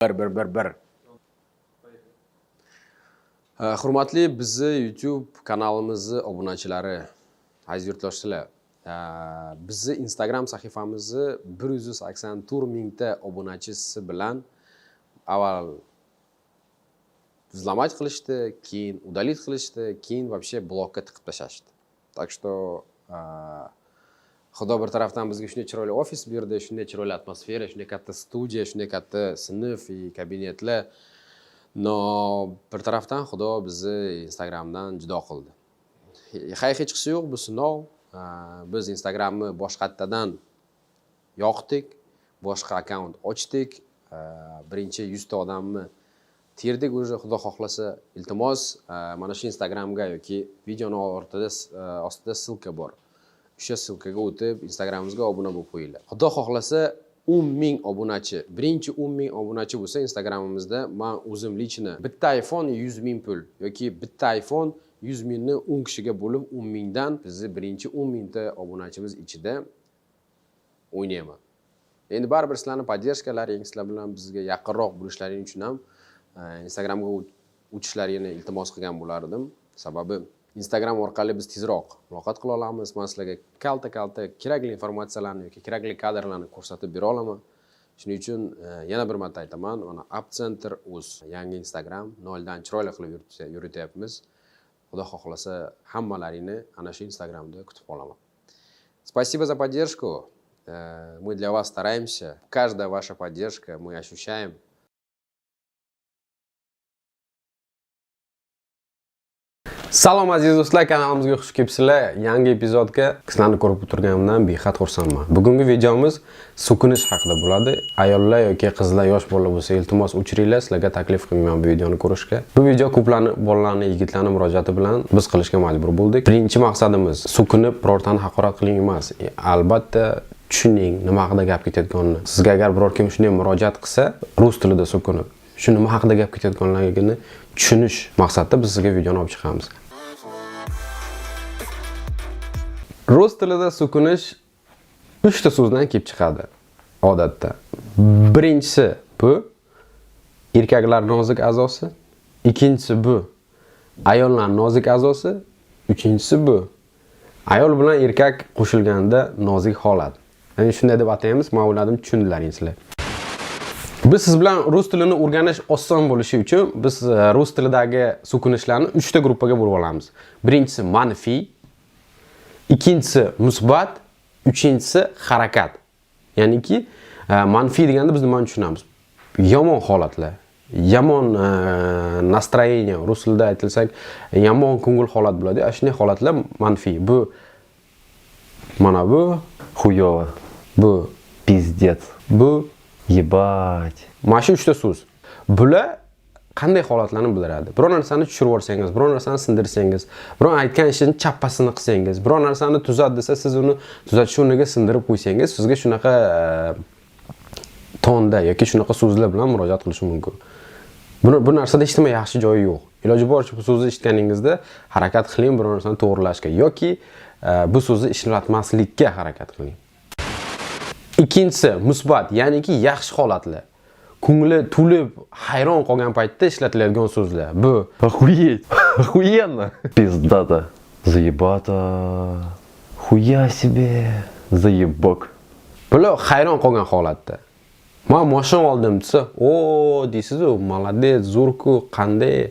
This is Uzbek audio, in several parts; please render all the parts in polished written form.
Bir. Hurmatli bizni YouTube kanalimizni obunachilari, aziz yurtdoshlar, bizni Instagram sahifamizni 184 mingta obunachisi bilan avval взломать qilishdi, keyin удалить qilishdi, keyin вообще blokka tiqib tashashdi. Так что Xudo bir tarafdan bizga shunday chiroyli ofis berdi, shunday chiroyli atmosfera, shunday katta studiya, shunday katta sinf va kabinetlar. No, bir tarafdan Xudo bizni Instagramdan judo qildi. Hech chiqisi yo'q bu sinov. Biz Instagramni boshqatdan yoqdik, boshqa akkaunt ochdik. Birinchi 100 ta odamni terdik уже, Xudo xohlasa. Iltimos, mana shu Instagramga yoki videoning ostida ссылка bor. O'sha ссылкаga o'tib Instagramimizga obuna bo'lib qo'yinglar. Xudo xohlasa 10 ming obunachi, birinchi 10 ming obunachi bo'lsa Instagramimizda men o'zim lichni bitta iPhone 100 ming pul yoki bitta iPhone 100 mingni 10 kishiga bo'lib 10 mingdan bizni birinchi 10 mingta obunachimiz ichida o'ynayman. Endi baribir sizlarning podдержкалаringiz, sizlar bilan bizga yaqinroq bo'lishlaring uchun ham Instagramga o'tishlaringni iltimos qilgan bo'lardim. Sababi Instagram orqali biz tezroq muloqot qila olamiz. Men sizlarga kalta kerakli informatsiyalarni yoki kerakli kadrlarni ko'rsatib bera olaman. Shuning uchun yana bir marta aytaman, mana AppCenter.uz yangi Instagram noldan chiroyli qilib yurityapmiz. Xudo xohlasa hammalaringni ana shu Instagramda kutib qolaman. Спасибо за поддержку. Мы для вас стараемся. Каждая ваша поддержка мы ощущаем. Salom aziz do'stlar, kanalimizga xush kelibsizlar. Yangi epizodga sizlarni ko'rib o'tirganimdan behad xursandman. Bugungi videomiz so'kinish haqida bo'ladi. Ayollar yoki qizlar, yosh bolalar bo'lsa, iltimos o'chiringlar, sizlarga taklif qilmayman bu videoni ko'rishga. Bu video ko'plarni bolalarni, yigitlarni murojaati bilan biz qilishga majbur bo'ldik. Birinchi maqsadimiz so'kinib birortani haqorat qiling emas. Albatta tushuning nima haqida gap ketayotganini. Sizga agar biror kim shunday murojaat qilsa, rus tilida so'kinib, shu nima haqida gap ketayotganligini tushunish maqsadida biz sizga videoni olib chiqamiz. Rus tilida so'kinish 3 ta so'zdan kelib chiqadi odatda. Birinchisi bu erkaklar nozik a'zosi, ikkinchisi bu ayollar nozik a'zosi, uchinchisi bu ayol bilan erkak qo'shilganda nozik holat. Ya'ni shunday deb ataymiz, men o'yladim tushundilaring sizlar. Biz siz bilan rus tilini o'rganish oson bo'lishi uchun biz rus tilidagi so'kinishlarni 3 ta gruppaga bo'lib olamiz. Birinchisi manfiy, ikkinchisi musbat, uchinchisi harakat. Ya'niki manfiy deganda biz nimani tushunamiz? Yomon holatlar, yomon настроение, rus tilida aytilsak, yomon ko'ngil holat bo'ladi. Shunday holatlar manfiy. Bu mana bu Хуёво. bu Пиздец. bu Ебать. mana shu 3 ta so'z. Bular qanday holatlarni bildiradi? Biror narsani tushirib yuborsangiz, biror narsani sindirsangiz, biror aytgan ishning chappasini qilsangiz, biror narsani tuzat desa, siz uni tuzatish o'rniga sindirib qo'ysangiz, sizga shunaqa tonda yoki shunaqa so'zlar bilan murojaat qilish mumkin. Bu narsada hech nima yaxshi joyi yo'q. Iloji boricha bu so'zni eshitganingizda harakat qiling biror narsani to'g'rilashga yoki bu so'zni ishlatmaslikka harakat qiling. Ikkinchisi musbat, ya'niki yaxshi holatlar. Ko'ngli to'lib, hayron qolgan paytda ishlatiladigan so'zlar. Bu Охуеть. Охуенно. Пиздата. Заебата. Хуя себе. Заебок. bular hayron qolgan holatda. Men mashina oldim desa, "O, deysiz-ku, молодец, zo'r-ku, qanday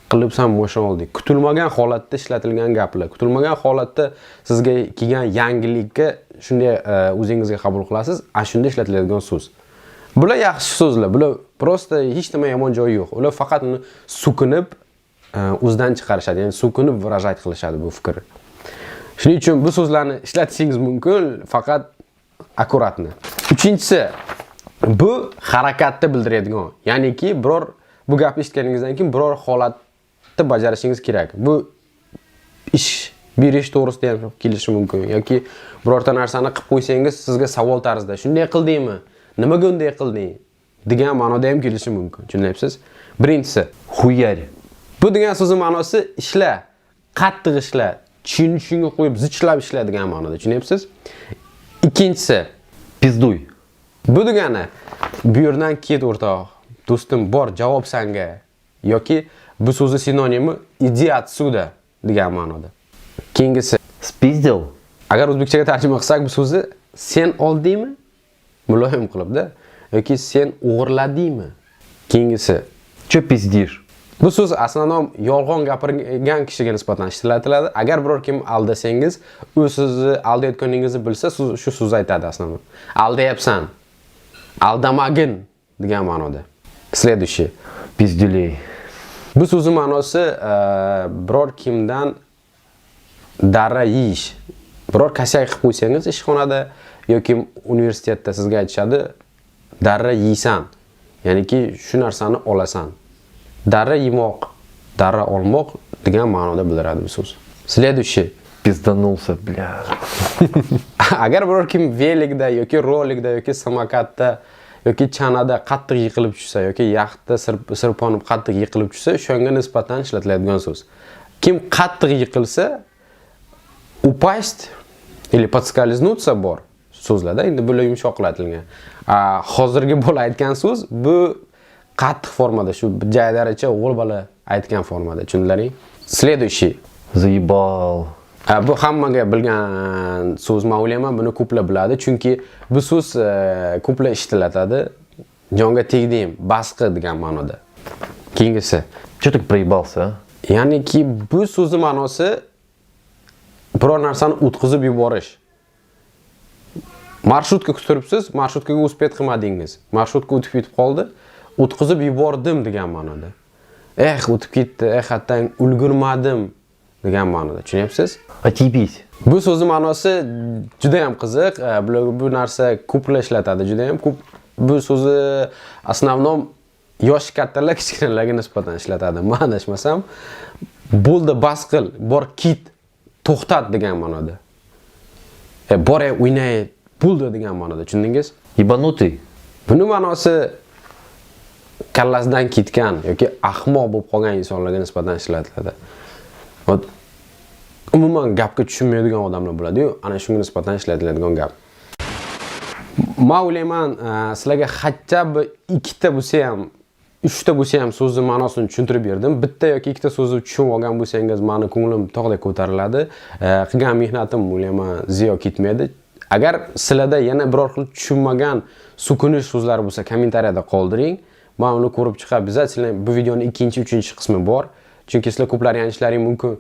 qilibsan mashina oldik." Kutilmagan holatda ishlatilgan gaplar, kutilmagan holatda sizga kelgan yangilikka shunday o'zingizga qabul qilasiz, shunda ishlatiladigan so'z. Bular yaxshi so'zlar, bular prosta hech nima yomon joyi yo'q. Ular faqat uni so'kinib o'zdan chiqarishadi, ya'ni so'kinib выражать qilishadi bu fikr. Shuning uchun bu so'zlarni ishlatishingiz mumkin, faqat akkuratni. Uchinchisi bu harakatni bildiradigan, ya'niki biror bu gapni eshitganingizdan keyin biror holatni bajarishingiz kerak. Bu ish berish to'g'risida ham kelishi mumkin yoki birorta narsani qilib qo'ysangiz, sizga savol tarzida "Shunday qildingmi? Nimaga unday qilding?" degan ma'noda ham kelishi mumkin. Tushunayapsiz? Birinchisi Хуярь. bu degan so'zning ma'nosi ishla, qattiq ishla, tushunishingga qo'yib zichlab ishla degan ma'noda. Tushunayapsiz? Ikkinchisi Пиздуй. bu degani bu yerdan ket o'rtoq. do'stim bor javob sanga yoki bu so'zi sinonimi иди отсюда degan ma'noda. Keyingisi Спиздил? agar o'zbekchaga tarjima qilsak bu so'zi sen oldingmi? Muloyim qilibdi yoki sen o'g'irladingmi? Keyingisi Чё пиздишь? bu so'z asosan yolg'on gapirgan kishiga nisbatan ishlatiladi. Agar biror kim aldasangiz, u sizni aldayotganingizni bilsa, shu so'zni aytadi asosan. Aldayapsan. Aldamagin degan ma'noda. Следующий. Пиздюлей. Bu so'zi ma'nosi biror kimdan darra yeyish. Biror kasay qilib qo'ysangiz ishxonada yoki universitetda sizga aytishadi, darra yeysan. Ya'niki shu narsani olasan. Darra yemoq, darra olmoq degan ma'noda bildiradi bu so'z. Следующий. Пизданулся, бля. Agar biror kim velikda yoki rolikda yoki samokatda yoki chanada qattiq yiqilib tushsa yoki yaxtda sirpanib qattiq yiqilib tushsa, shunga nisbatan ishlatiladigan so'z. Kim qattiq yiqilsa, упасть или подскользнуться bor so'zlarda endi bular yumshoqlatilgan. Hozirgi bola aytgan so'z bu qattiq formada, shu jaydaricha o'g'il bola aytgan formada, tushundilaring? Следующий. Заебал. Bu hammaga bilgan so'z ma'lum, buni ko'plar biladi, chunki bu so'z ko'plar ishlatiladi. Jonga tegdim, basqi degan ma'noda. Keyingisi. Чё так проебался, а? Ya'niki bu so'zning ma'nosi biror narsani o'tkazib yuborish. Marshrutga turibsiz, marshrutka uspet qilmadingiz. Marshrutka o'tib ketib qoldi, o'tkazib yubordim degan ma'noda. O'tib ketdi, hattan ulgurmadim degan ma'noda. Tushunyapsiz? Отъебись. Bu so'zning ma'nosi juda ham qiziq. Bu narsa ko'plar ishlatadi, juda ham ko'p. Bu so'zni asnovnom yosh kattalar kichkinalarga nisbatan ishlatadi. Men adashmasam, bo'ldi bas qil, bor kit, to'xtat degan ma'noda. Bor o'ynay, bo'ldi degan ma'noda. Tushundingiz? Ебанутый. Buning ma'nosi kallasidan ketgan yoki ahmoq bo'lib qolgan insonlarga nisbatan ishlatiladi. Umuman gapga tushunmaydigan odamlar bo'ladi-yu, ana shunga nisbatan ishlatiladigan gap. Men o'ylayman, sizlarga hatto ikkita bo'lsa ham, uchta bo'lsa ham so'zning ma'nosini tushuntirib berdim. Bitta yoki ikkita so'zni tushunib olgan bo'lsangiz, meni ko'nglim tog'dek ko'tariladi. Qilgan mehnatim o'ylayman ziyo ketmaydi. Agar sizlarda yana biror xil tushunmagan so'kinish so'zlari bo'lsa, kommentariyada qoldiring. Men uni ko'rib chiqib, bizlar bu videoning 2-3 qismi bor. Chunki sizlar ko'plar yanishlaring mumkin.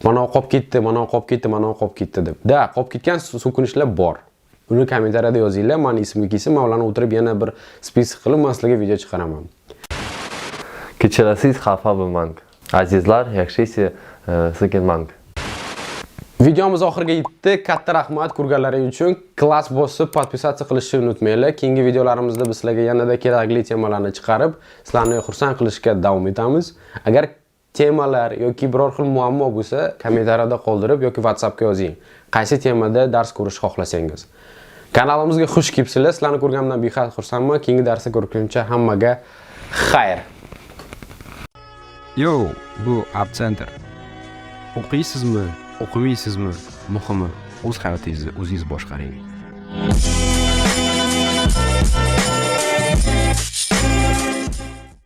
Mana qolib ketdi, mana qolib ketdi, mana qolib ketdi deb. Da, qolib ketgan so'kinishlar bor. Uni kommentariyada yozinglar, meni ismimga kelsa, men ularni o'tirib yana bir spisk qilib, men sizlarga video chiqaraman. Kechirasiz, xafa bo'lmang. Azizlar, yaxshisi sekinmang. Videomiz oxiriga yetdi. Katta rahmat ko'rganlaring uchun. Klass bosib, podpisatsiya qilishni unutmanglar. Keyingi videolarimizda biz sizlarga yanada kerakli temalarni chiqarib, sizlarni xursand qilishga davom etamiz. Agar temalar yoki biror xil muammo bo'lsa, kommentariyada qoldirib yoki WhatsAppga yozing. Qaysi temada dars ko'rish xohlasangiz. Kanalimizga xush kelibsizlar. Sizlarni ko'rganimdan behad xursandman. Keyingi darsda ko'rishguncha hammaga xayr. Yo, bu App Center. O'qiysizmi, o'qimaysizmi? Muhimi, o'z hayotingizni o'zingiz boshqaring.